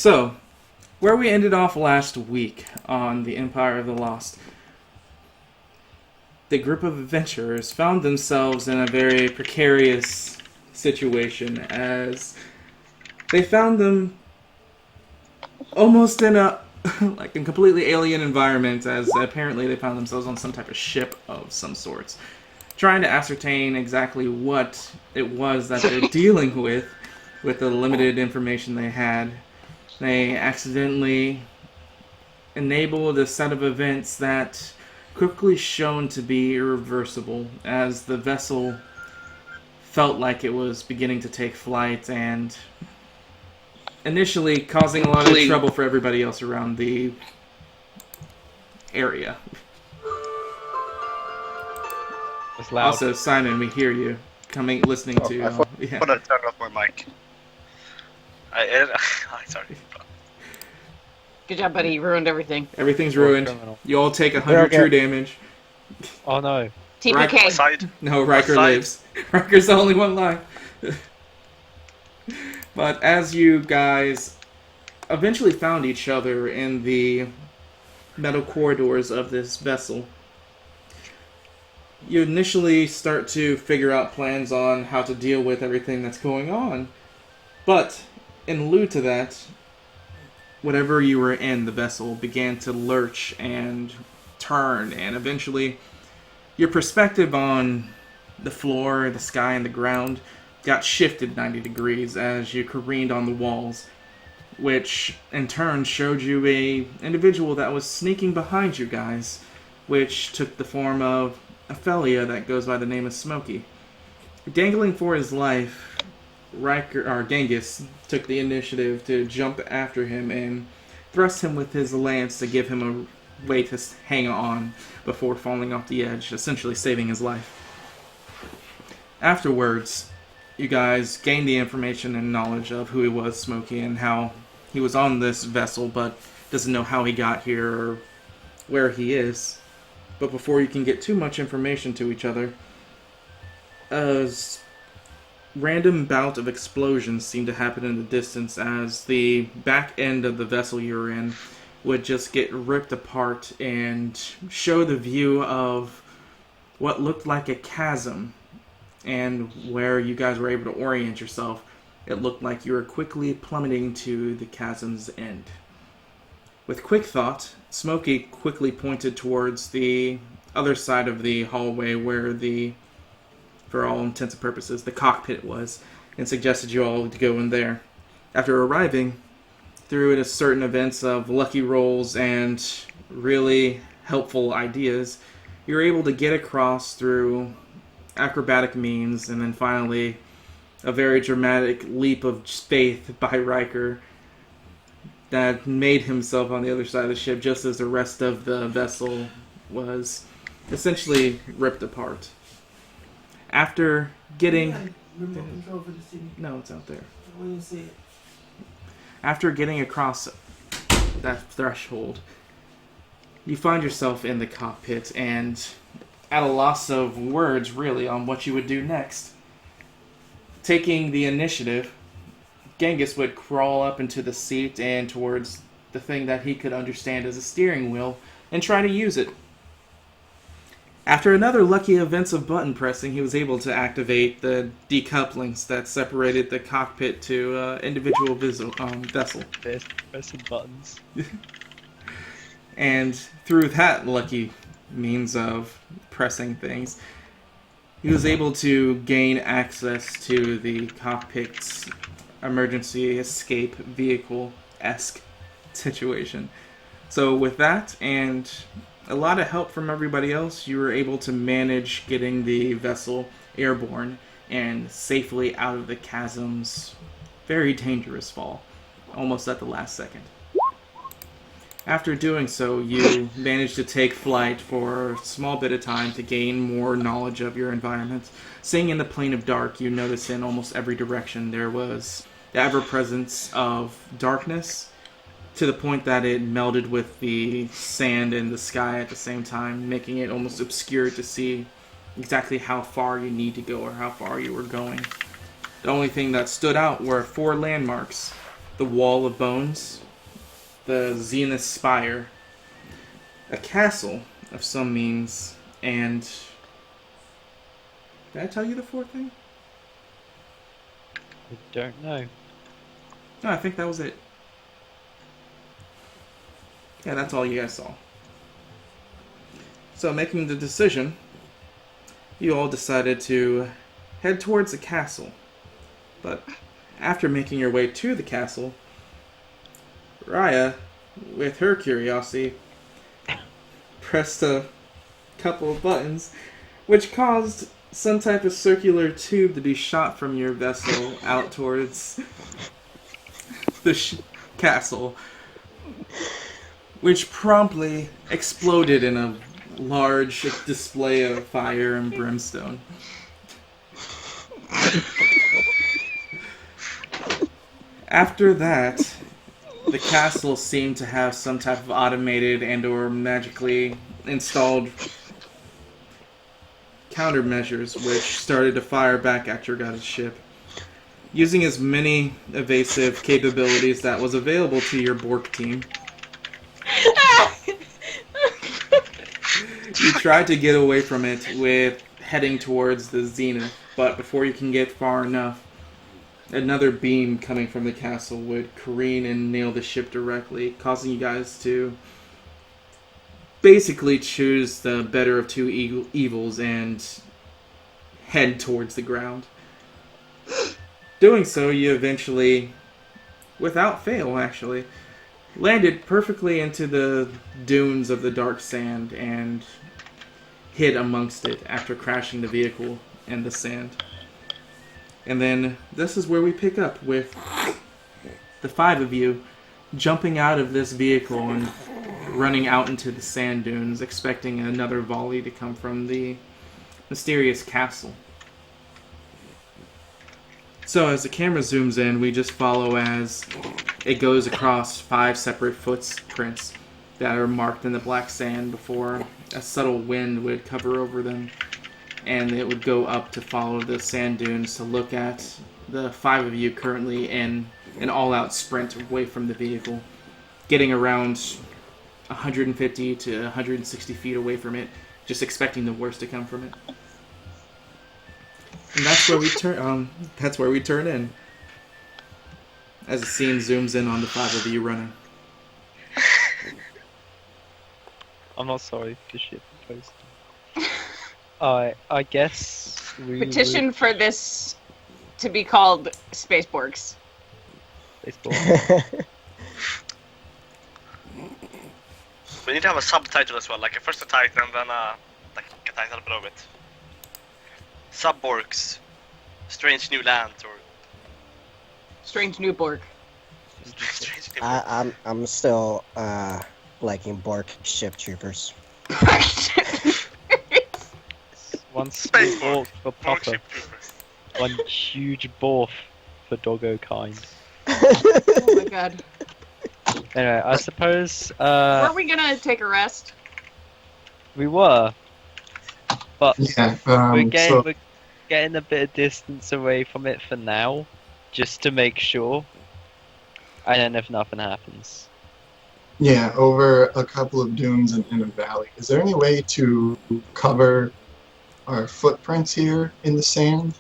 So, where we ended off last week on the Empire of the Lost, the group of adventurers found themselves in a very precarious situation as they found them almost in a like a completely alien environment, as apparently they found themselves on some type of ship of some sorts, trying to ascertain exactly what it was that they're dealing with the limited information they had. They accidentally enabled a set of events that quickly shown to be irreversible, as the vessel felt like it was beginning to take flight and initially causing a lot of trouble for everybody else around the area. It's loud. Also, Simon, we hear you listening to. I thought Yeah. I turned off my mic. Sorry. Good job, buddy. You ruined everything. Everything's You're a ruined. criminal. You all take 100 Okay. true damage. Oh no. TPK. Aside. No, Riker Aside. lives. Riker's the only one alive. But as you guys eventually found each other in the metal corridors of this vessel, you initially start to figure out plans on how to deal with everything that's going on. But in lieu to that, whatever you were in, the vessel began to lurch and turn, and eventually your perspective on the floor, the sky, and the ground got shifted 90 degrees as you careened on the walls, which in turn showed you a individual that was sneaking behind you guys, which took the form of a Felia that goes by the name of Smokey. Dangling for his life, Genghis took the initiative to jump after him and thrust him with his lance to give him a way to hang on before falling off the edge, essentially saving his life. Afterwards, you guys gained the information and knowledge of who he was, Smokey, and how he was on this vessel, but doesn't know how he got here or where he is. But before you can get too much information to each other, a random bout of explosions seemed to happen in the distance as the back end of the vessel you were in would just get ripped apart and show the view of what looked like a chasm. And where you guys were able to orient yourself, it looked like you were quickly plummeting to the chasm's end. With quick thought, Smokey quickly pointed towards the other side of the hallway where for all intents and purposes, the cockpit was, and suggested you all to go in there. After arriving, through certain events of lucky rolls and really helpful ideas, you were able to get across through acrobatic means, and then finally a very dramatic leap of faith by Riker that made himself on the other side of the ship just as the rest of the vessel was essentially ripped apart. After getting... Remote control for the city. No, it's out there. I want to see it. After getting across that threshold, you find yourself in the cockpit and at a loss of words, really, on what you would do next. Taking the initiative, Genghis would crawl up into the seat and towards the thing that he could understand as a steering wheel and try to use it. After another lucky events of button pressing, he was able to activate the decouplings that separated the cockpit to individual vessel. There's some buttons. And through that lucky means of pressing things, he was able to gain access to the cockpit's emergency escape vehicle-esque situation. So with that and a lot of help from everybody else, you were able to manage getting the vessel airborne and safely out of the chasm's very dangerous fall, almost at the last second. After doing so, you managed to take flight for a small bit of time to gain more knowledge of your environment. Seeing in the plane of dark, you noticed in almost every direction there was the ever-presence of darkness, to the point that it melded with the sand and the sky at the same time, making it almost obscure to see exactly how far you need to go or how far you were going. The only thing that stood out were 4 landmarks the Wall of Bones, the Zenith Spire, a castle of some means, and... Did I tell you the fourth thing? I don't know. No, I think that was it. Yeah, that's all you guys saw. So, making the decision, you all decided to head towards the castle. But after making your way to the castle, Raya, with her curiosity, pressed a couple of buttons, which caused some type of circular tube to be shot from your vessel out towards the castle, which promptly exploded in a large display of fire and brimstone. After that, the castle seemed to have some type of automated and or magically installed countermeasures which started to fire back at your guys' ship. Using as many evasive capabilities that was available to your Bork team, you tried to get away from it with heading towards the Zenith, but before you can get far enough, another beam coming from the castle would careen and nail the ship directly, causing you guys to basically choose the better of two evils and head towards the ground. Doing so, you eventually, without fail actually, landed perfectly into the dunes of the dark sand and hid amongst it after crashing the vehicle in the sand. And then this is where we pick up with the five of you jumping out of this vehicle and running out into the sand dunes, expecting another volley to come from the mysterious castle. So as the camera zooms in, we just follow as it goes across 5 separate footprints that are marked in the black sand before a subtle wind would cover over them. And it would go up to follow the sand dunes to look at the 5 of you currently in an all-out sprint away from the vehicle, getting around 150 to 160 feet away from it, just expecting the worst to come from it. And that's where we turn. That's where we turn in, as the scene zooms in on the 5 of you running. I'm not sorry for shit post. I guess we Petition for this to be called Spaceborgs. baseball. We need to have a subtitle as well, like a first title and then like a title below it. Subborgs, Strange New Land, or Strange New Borg. Strange New I'm still liking Bork ship troopers. One Space small Borg. orc for Borg Papa, ship troopers. one huge borf for doggo kind. Oh my god. Anyway, I suppose Were we gonna take a rest? we were, but Yeah, we're getting a bit of distance away from it for now, just to make sure. And then if nothing happens, yeah, over a couple of dunes and in a valley. Is there any way to cover our footprints here in the sand?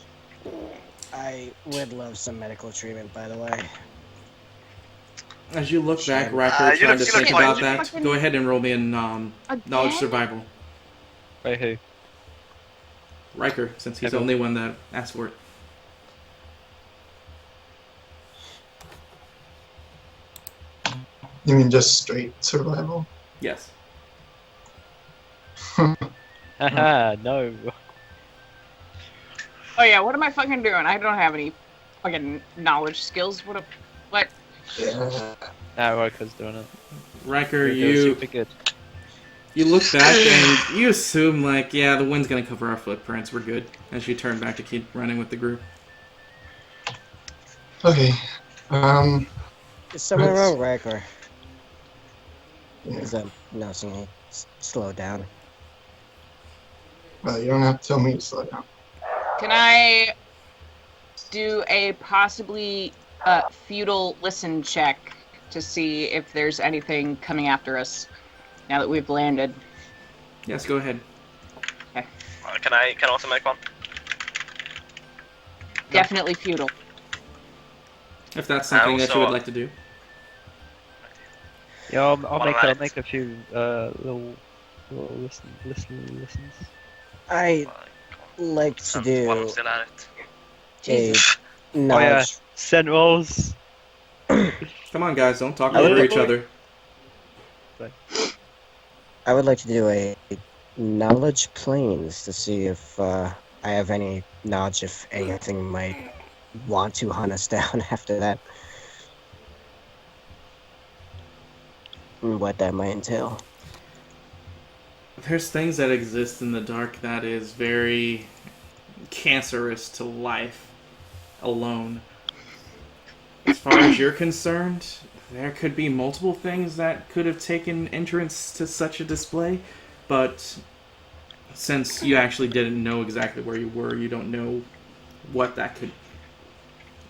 I would love some medical treatment, by the way. As you look back, Sure. Riker, You trying look to think fine. about You that, fucking- go ahead and roll me in knowledge Again? survival. wait, who? Riker, since he's the Okay. only one that asked for it. You mean just straight survival? Yes. Haha, no. Oh yeah, what am I fucking doing? I don't have any fucking knowledge skills. What? Yeah. Nah, Riker's doing it. Riker, You're you super good. look back and you assume, like, yeah, the wind's gonna cover our footprints, we're good. As you turn back to keep running with the group. Okay. Is something Let's- wrong, Riker? Yeah. Is that nothing? Me slow down. Well, you don't have to tell me to slow down. Can I do a possibly feudal listen check to see if there's anything coming after us now that we've landed. Yes, go ahead. Can I also make one? Definitely feudal. If that's something that you would also- like to do. Yeah, I'll Alright. make a few little listens. I like to Since do while I'm still at it. a Jesus. knowledge. Sentinels. Come on, guys, don't talk I would over like- each other. I would like to do a knowledge planes to see if I have any knowledge if anything might want to hunt us down after that. And what that might entail. There's things that exist in the dark that is very cancerous to life alone. As far as you're concerned, there could be multiple things that could have taken entrance to such a display, but since you actually didn't know exactly where you were, you don't know what that could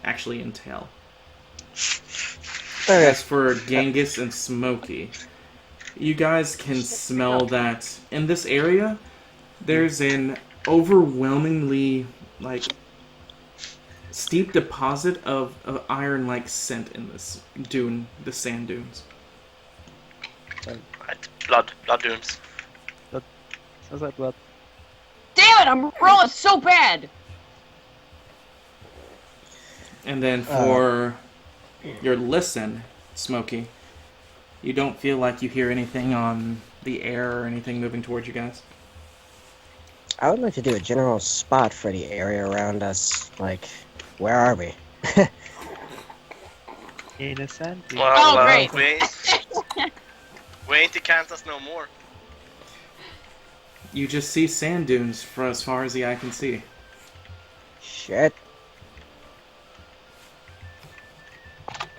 actually entail. As for Genghis and Smokey, you guys can smell that in this area, there's an overwhelmingly, steep deposit of iron-like scent in this dune, the sand dunes. Right. Blood dunes. Sounds like blood. Damn it! I'm rolling so bad. And then for your listen, Smokey, you don't feel like you hear anything on the air or anything moving towards you guys? I would like to do a general spot for the area around us. Like, where are we? In a sand dune. Well, great. we ain't in Kansas no more. You just see sand dunes for as far as the eye can see. Shit.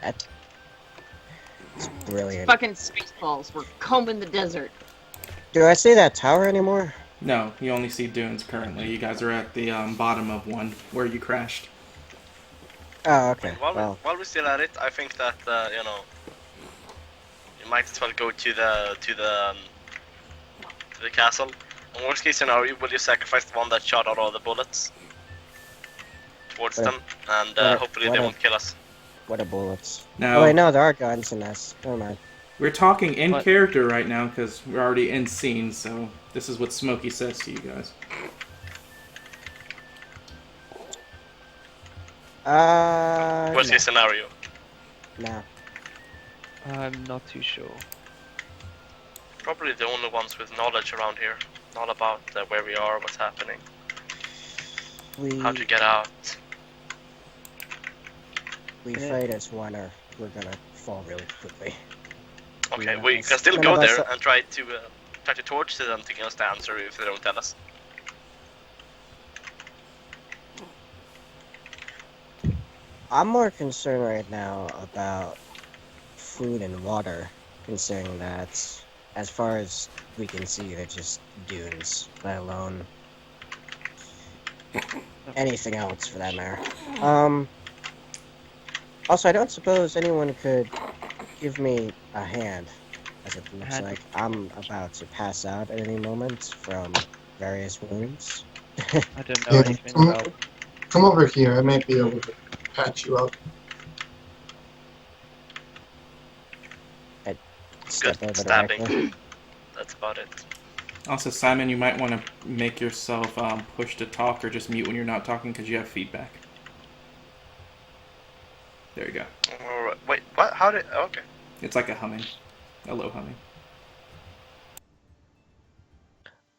That's brilliant. Fucking spaceballs. We're combing the desert. Do I see that tower anymore? No, you only see dunes currently. You guys are at the bottom of one where you crashed. Oh, okay. While Well, we're still at it, I think that you might as well go to the castle. In worst case scenario, will you sacrifice the one that shot out all the bullets towards What a- them, and hopefully what they a- won't kill us. what are bullets? Now, Oh wait, no, there are guns in this. Never mind. we're talking in What? character right now because we're already in scene, so this is what Smokey says to you guys. Worst No. case scenario. No. I'm not too sure. Probably the only ones with knowledge around here. Not about where we are, what's happening, how to get out. We fight as one, or we're gonna fall really quickly. Okay, Yeah, we it's can still none go of us there are- and try to torch them to give us the answer if they don't tell us. I'm more concerned right now about food and water, considering that, as far as we can see, they're just dunes, let alone anything else for that matter. Also, I don't suppose anyone could give me a hand, as it looks Hand? like I'm about to pass out at any moment from various wounds. I don't know Yeah, anything come, about. come over here. I might be able to patch you up. Step Good over stabbing. directly. That's about it. Also, Simon, you might want to make yourself push to talk or just mute when you're not talking because you have feedback. There you go. Alright, wait, what? How did? Okay. It's like a humming. A low humming.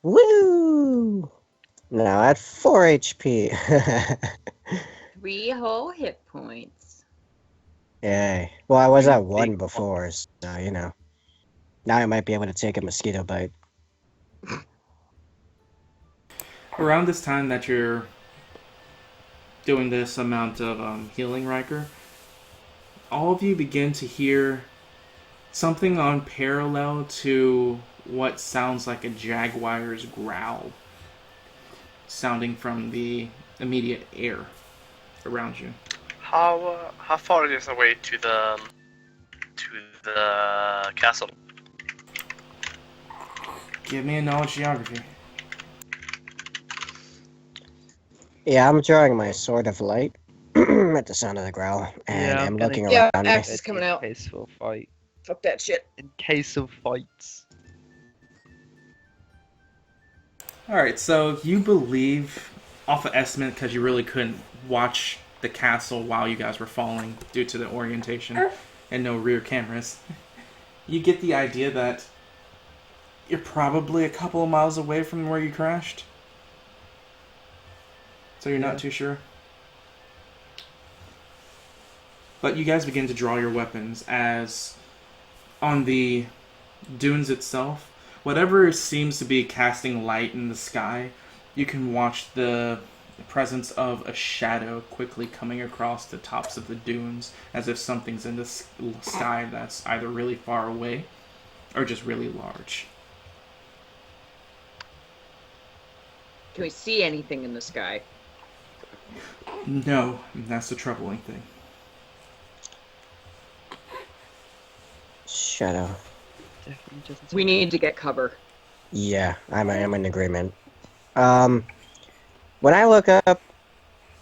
Woo! Now at 4 HP. 3 whole hit points. Yay. Well, I was at 1 before, so, you know. Now I might be able to take a mosquito bite. Around this time that you're doing this amount of healing, Riker, all of you begin to hear something on parallel to what sounds like a jaguar's growl sounding from the immediate air around you. How far is the way to the castle? Give me a knowledge geography. Yeah, I'm drawing my sword of light at the sound of the growl, and Yeah, I'm I'm gonna looking get Yeah, around me. axe is coming out. In case of a fight. Fuck that shit. In case of fights. Alright, so you believe, off of estimate, because you really couldn't watch the castle while you guys were falling due to the orientation and no rear cameras, you get the idea that you're probably a couple of miles away from where you crashed. So you're not too sure. But you guys begin to draw your weapons as on the dunes itself, whatever seems to be casting light in the sky, you can watch the presence of a shadow quickly coming across the tops of the dunes as if something's in the sky that's either really far away or just really large. Can we see anything in the sky? No, that's the troubling thing. Shadow. Definitely doesn't. We need to get cover. Yeah, I'm in agreement. When I look up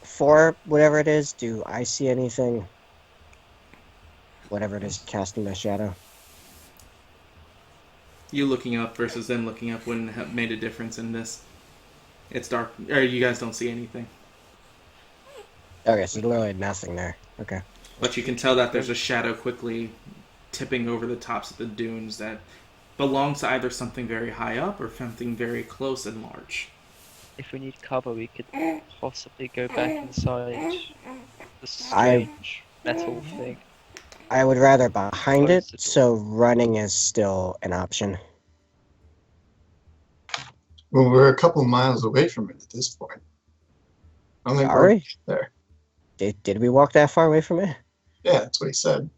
for whatever it is, do I see anything? Whatever it is casting the shadow. You looking up versus them looking up wouldn't have made a difference in this. It's dark, or you guys don't see anything. Okay, so literally nothing there. Okay. But you can tell that there's a shadow quickly tipping over the tops of the dunes that belongs to either something very high up or something very close and large. If we need cover, we could possibly go back inside the strange metal thing. I would rather behind it, Close the door. so running is still an option. Well, we're a couple miles away from it at this point. I don't think Are we're we? there. Did we walk that far away from it? Yeah, that's what he said.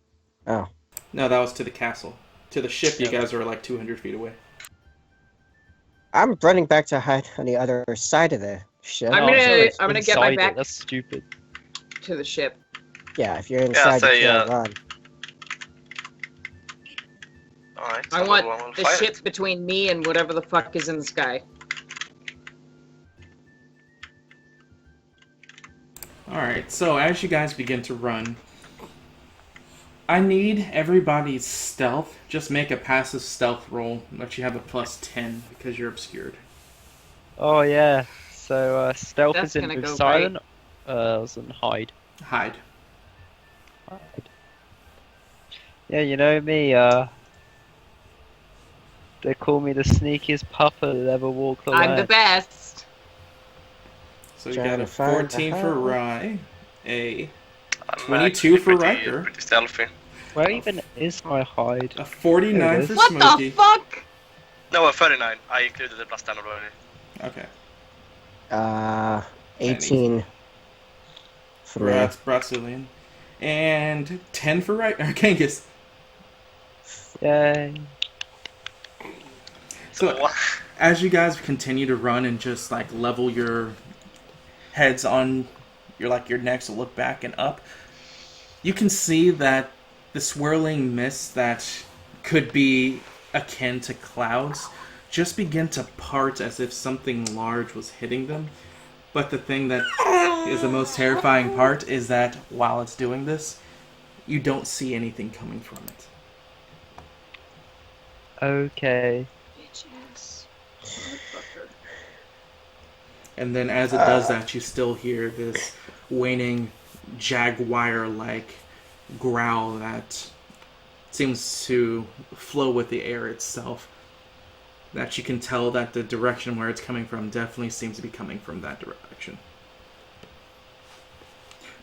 Oh. No, that was to the castle. To the ship, you guys are like 200 feet away. I'm running back to hide on the other side of the ship. I'm Oh, gonna- so it's I'm gonna get my inside it, back- That's stupid. To the ship. Yeah, if you're inside, so, you can't yeah. run. Alright. I so want we'll the fight ship it. between me and whatever the fuck is in the sky. Alright, so as you guys begin to run, I need everybody's stealth. Just make a passive stealth roll, but you have a plus 10 because you're obscured. Oh yeah. So stealth That's is in gonna with go silent. And hide. Hide. Hide. Yeah, you know me. They call me the sneakiest pupper that ever walked the I'm the land. best. So you Trying got to a find 14 the for hell. Rye, a I'm 22 for pretty, Riker. pretty stealthy. Where even is my hide? a 49 There it for is. What Smokey. the fuck? No, 39. I included the plus 10 already. Okay. 18 for me. That's Brazilian. And 10 for Riker. Kangas. Yay. So as you guys continue to run and just like level your heads on your necks to look back and up, you can see that the swirling mist that could be akin to clouds just begin to part as if something large was hitting them. But the thing that is the most terrifying part is that while it's doing this, you don't see anything coming from it. Okay. Bitches. Motherfucker. And then as it does that, you still hear this waning jaguar-like growl that seems to flow with the air itself. That you can tell that the direction where it's coming from definitely seems to be coming from that direction.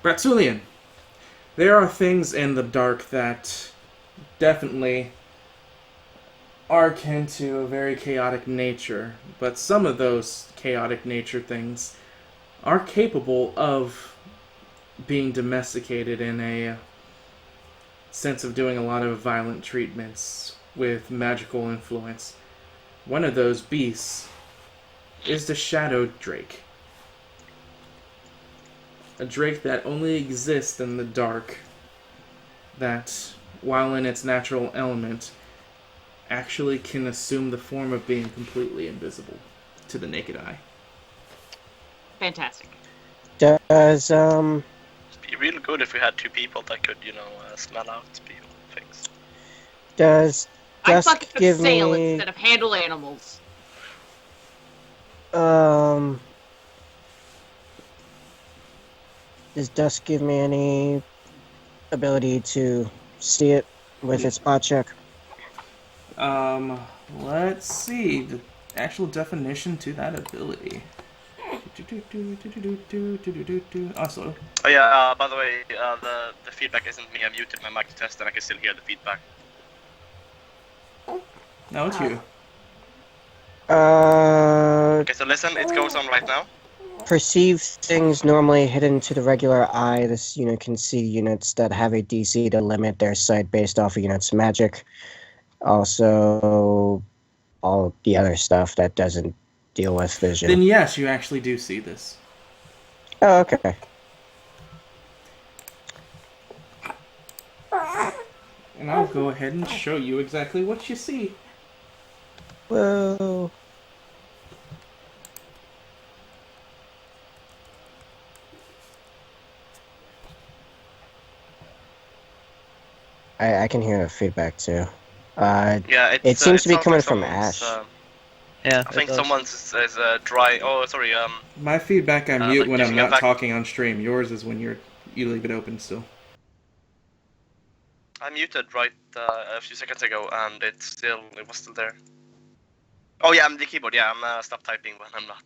Bratzulian, there are things in the dark that definitely are akin to a very chaotic nature, but some of those chaotic nature things are capable of being domesticated in a sense of doing a lot of violent treatments with magical influence. One of those beasts is the Shadow Drake. A drake that only exists in the dark. That, while in its natural element, actually can assume the form of being completely invisible to the naked eye. Fantastic. Does It'd be real good if we had two people that could, smell out people things. does I dusk fucking give sail me instead of handle animals. does dusk give me any ability to see it with its spot check? Let's see the actual definition to that ability. Also, Oh yeah. By the way, the feedback isn't me. I muted my mic to test, and I can still hear the feedback. no, it's you. Okay, so listen. It goes on right now. Perceive things normally hidden to the regular eye. This unit can see units that have a DC to limit their sight based off a unit's magic. Also, all the other stuff that doesn't deal with vision. Then yes, you actually do see this. Oh, okay. And I'll go ahead and show you exactly what you see. Whoa. I can hear the feedback too. Yeah, it seems to be sounds coming like from someone's, Ash. Yeah, I think it does. someone's is dry. Oh, sorry. My feedback I mute like when I'm giving a not vac- talking on stream. Yours is when you leave it open still. I muted right a few seconds ago, and it was still there. Oh yeah, I'm the keyboard. Yeah, I'm stop typing when I'm not.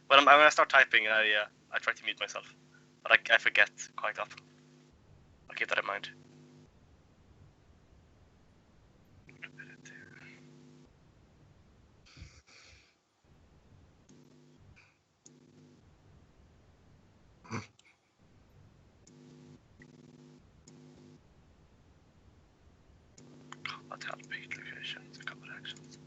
When I start typing, I try to mute myself, but I forget quite often. I'll keep that in mind. Combat help, pick locations, combat actions.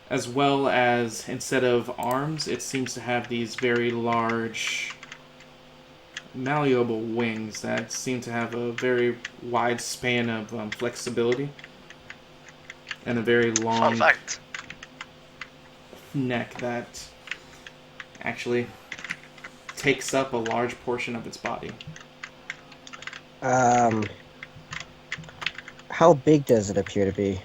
As well as, instead of arms, it seems to have these very large, malleable wings that seem to have a very wide span of flexibility. And a very long Fun fact. neck that actually takes up a large portion of its body. How big does it appear to be?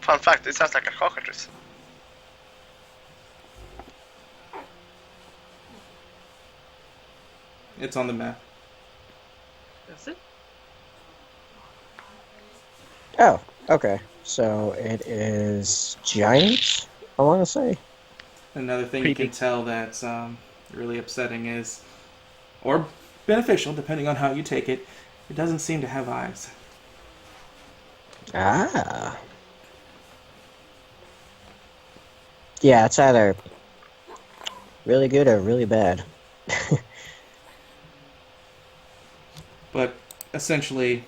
Fun fact, it sounds like a cockatrice. It's on the map. Does it? Oh, okay. So it is giant, I want to say. Another thing you can tell that's really upsetting is, or beneficial, depending on how you take it, it doesn't seem to have eyes. Ah. Yeah, it's either really good or really bad. But essentially,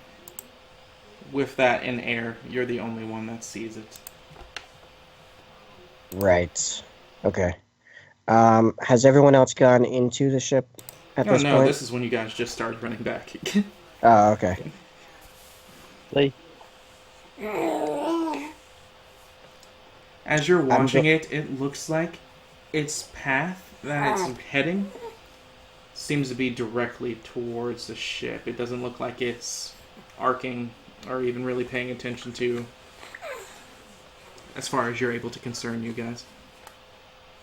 with that in air, you're the only one that sees it. Right. Okay. Has everyone else gone into the ship at this No, point? this is when you guys just started running back. Oh, okay. Lee. As you're watching it, it looks like its path that it's heading seems to be directly towards the ship. It doesn't look like it's arcing or even really paying attention to, as far as you're able to concern you guys.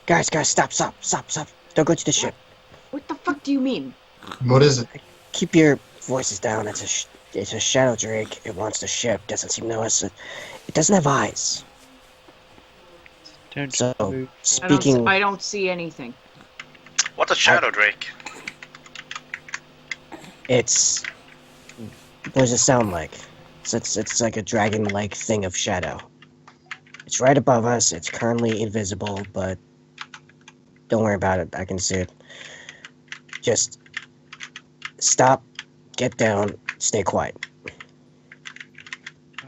Guys, stop. Don't go to the ship. What the fuck do you mean? What is it? Keep your voices down. It's a shadow drake. It wants the ship. Doesn't seem to know us. It doesn't have eyes. Don't So, move. speaking, I don't see anything. What's a shadow drake? it's what does it sound like? It's like a dragon-like thing of shadow. It's right above us. It's currently invisible, but don't worry about it. I can see it. Just stop, get down, stay quiet.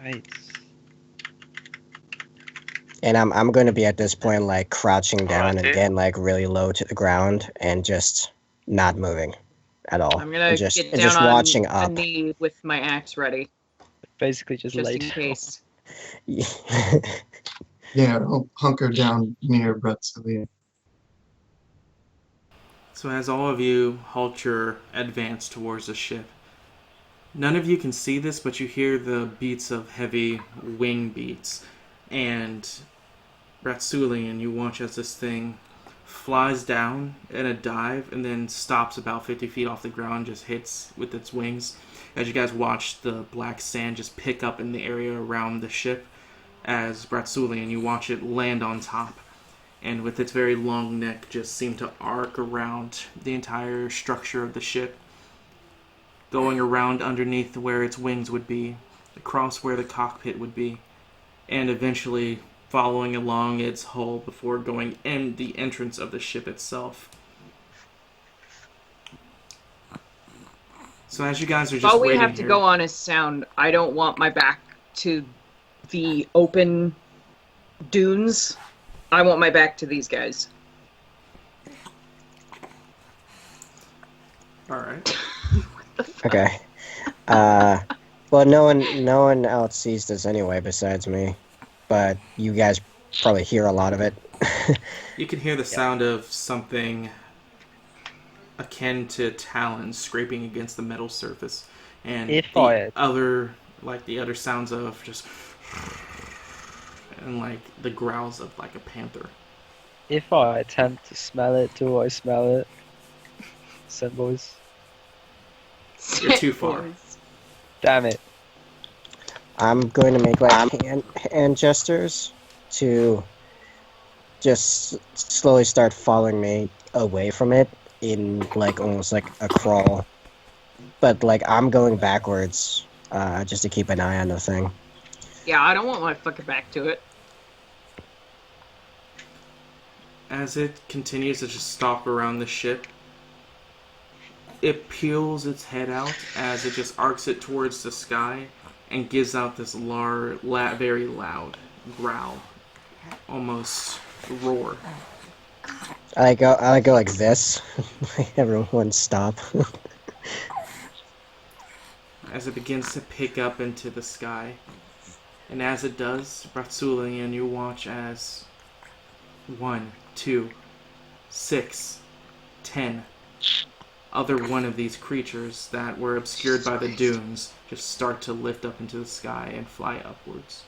Right. And I'm going to be at this point like crouching down and Alrighty. getting like really low to the ground and just not moving at all. I'm gonna and just, get and down just on watching a up. knee with my axe ready, Basically just just lay in down. case. Yeah, I'll hunker down near Bretzellian. So as all of you halt your advance towards the ship, none of you can see this, but you hear the beats of heavy wing beats. And Ratsulian, you watch as this thing flies down in a dive and then stops about 50 feet off the ground, just hits with its wings. As you guys watch the black sand just pick up in the area around the ship, as Ratsulian, you watch it land on top. And with its very long neck just seem to arc around the entire structure of the ship, going around underneath where its wings would be, across where the cockpit would be, and eventually following along its hull before going in the entrance of the ship itself. So as you guys are If just all we waiting have to here, go on is sound, I don't want my back to the open dunes. I want my back to these guys. all right. Okay. Well, no one else sees this anyway besides me, but you guys probably hear a lot of it. You can hear the sound of something akin to talons scraping against the metal surface, and If the I- other sounds of just and like the growls of like a panther. If I attempt to smell it, do I smell it? Send boys. You're too far. Damn it. I'm going to make like hand gestures to just slowly start following me away from it in like almost like a crawl. But like I'm going backwards, just to keep an eye on the thing. Yeah, I don't want my fucking back to it. As it continues to just stalk around the ship, it peels its head out as it just arcs it towards the sky and gives out this very loud growl, almost roar. I go like this. Everyone stop. As it begins to pick up into the sky. And as it does, Ratsulian, you watch as 1, 2, 6, 10 other one of these creatures that were obscured by the dunes just start to lift up into the sky and fly upwards.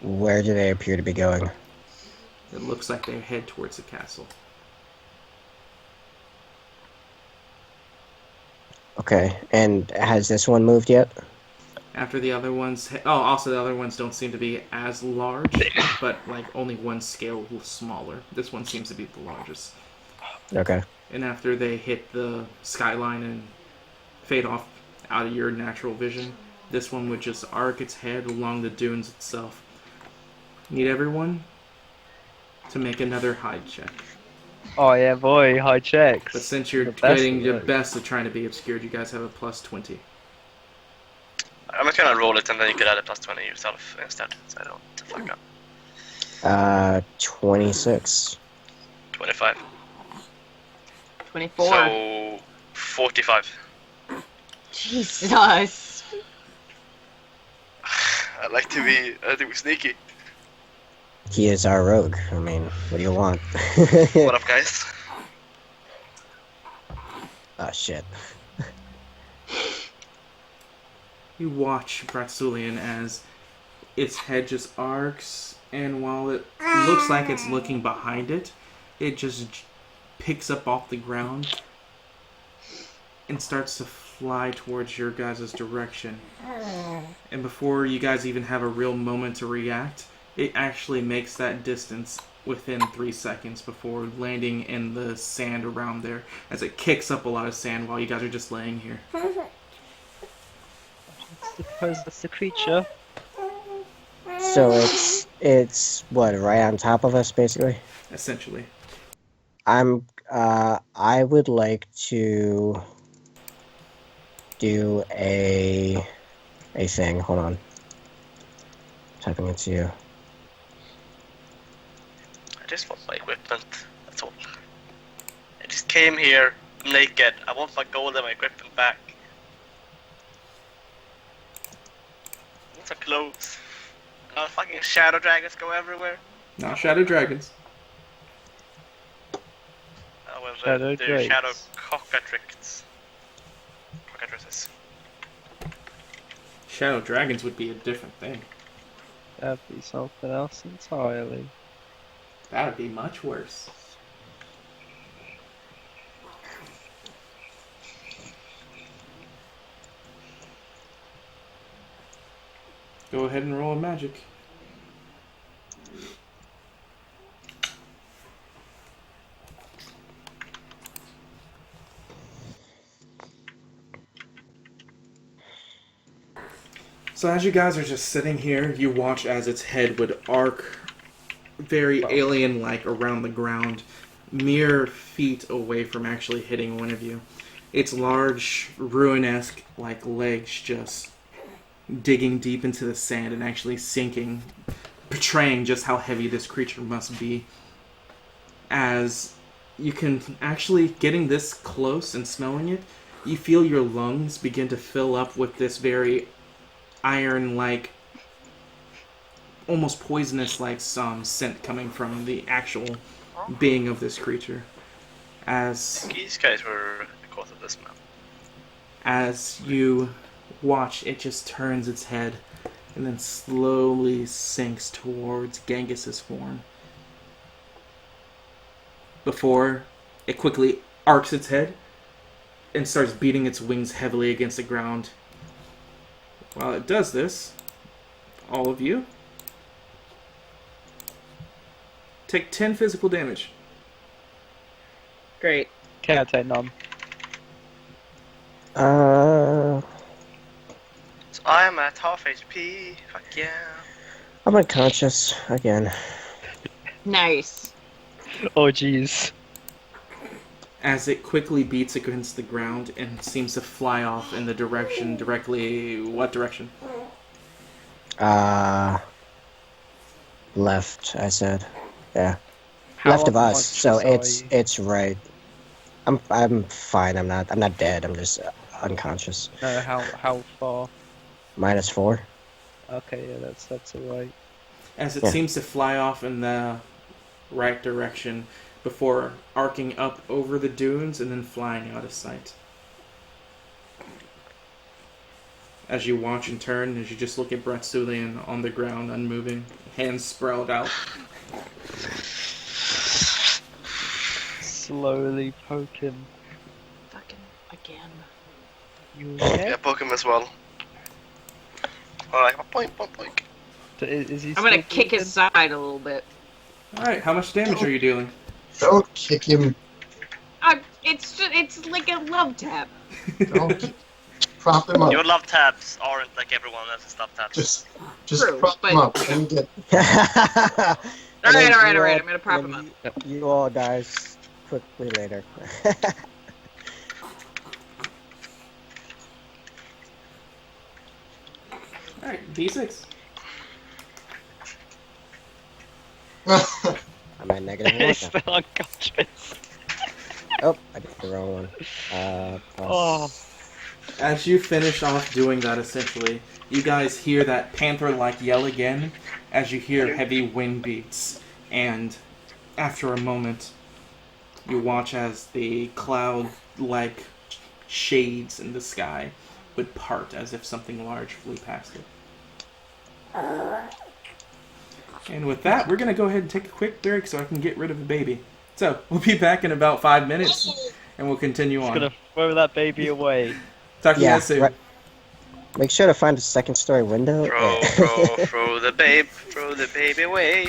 Where do they appear to be going? It looks like they head towards the castle. Okay, and has this one moved yet? After the other ones... also the other ones don't seem to be as large, but like only one scale smaller. This one seems to be the largest. Okay. And after they hit the skyline and fade off out of your natural vision, this one would just arc its head along the dunes itself. Need everyone to make another hide check. Oh yeah, boy, high checks. But since you're The best getting of your those. best at trying to be obscured, you guys have a plus 20. I'm just gonna roll it and then you could add a plus 20 yourself instead, so I don't fuck up. 26. 25. 24. So 45. Jesus. I like to be sneaky. He is our rogue. I mean, what do you want? What up, guys? Oh shit. You watch Bratsulian as its head just arcs, and while it looks like it's looking behind it, it just picks up off the ground and starts to fly towards your guys' direction. And before you guys even have a real moment to react, it actually makes that distance within 3 seconds before landing in the sand around there, as it kicks up a lot of sand while you guys are just laying here. I suppose that's the creature. So it's what, right on top of us, basically. Essentially. I would like to do a thing. Hold on. Typing it to you. I just want my equipment. That's all. I just came here naked. I want my gold and my equipment back. I want some clothes. Fucking shadow dragons go everywhere. Not shadow dragons. Well, Shadow the drakes. shadow cockatrices. Cockatrices. Shadow dragons would be a different thing. That'd be something else entirely. That would be much worse. Go ahead and roll a magic. So as you guys are just sitting here, you watch as its head would arc very alien-like around the ground, mere feet away from actually hitting one of you. Its large, ruinesque like legs just digging deep into the sand and actually sinking, portraying just how heavy this creature must be. As you can actually, getting this close and smelling it, you feel your lungs begin to fill up with this very iron-like, almost poisonous-like scent coming from the actual being of this creature. As These guys were the cause of this, man. as you watch, it just turns its head and then slowly sinks towards Genghis's form. Before it quickly arcs its head and starts beating its wings heavily against the ground. While it does this, all of you take 10 physical damage. Great. Can't take none. Uh, So I am at half HP. Fuck yeah. I'm unconscious again. Nice. Oh jeez. As it quickly beats against the ground and seems to fly off in the direction directly... What direction? Left. I said, yeah. How Left of us. So unconscious are you? it's right. I'm fine. I'm not dead. I'm just unconscious. No, how far? -4. Okay, yeah, that's alright. As it Yeah. seems to fly off in the right direction before arcing up over the dunes and then flying out of sight. As you watch and turn, as you just look at Brett Sulian on the ground, unmoving, hands sprawled out. Slowly poke him. Fucking again. You Yeah, okay? poke him as well. Alright, point. Is he I'm gonna still kick breathing? his side a little bit. Alright, how much damage are you dealing? Don't kick him. It's like a love tap. Don't prop him Your up. love tabs aren't like everyone else's love tabs. Just True, prop him but- up and get. All right. I'm gonna prop him up. You all die quickly later. Alright, D6. I'm at -1 He's now. still unconscious. Oh, I did the wrong one. Plus... As you finish off doing that, essentially, you guys hear that panther-like yell again as you hear heavy wind beats. And after a moment, you watch as the cloud-like shades in the sky would part as if something large flew past it. And with that, we're going to go ahead and take a quick break so I can get rid of the baby. So, we'll be back in about 5 minutes, and we'll continue Just on. gonna throw that baby away. Talk to you Yeah, guys soon. right. Make sure to find a second story window. Throw the baby away.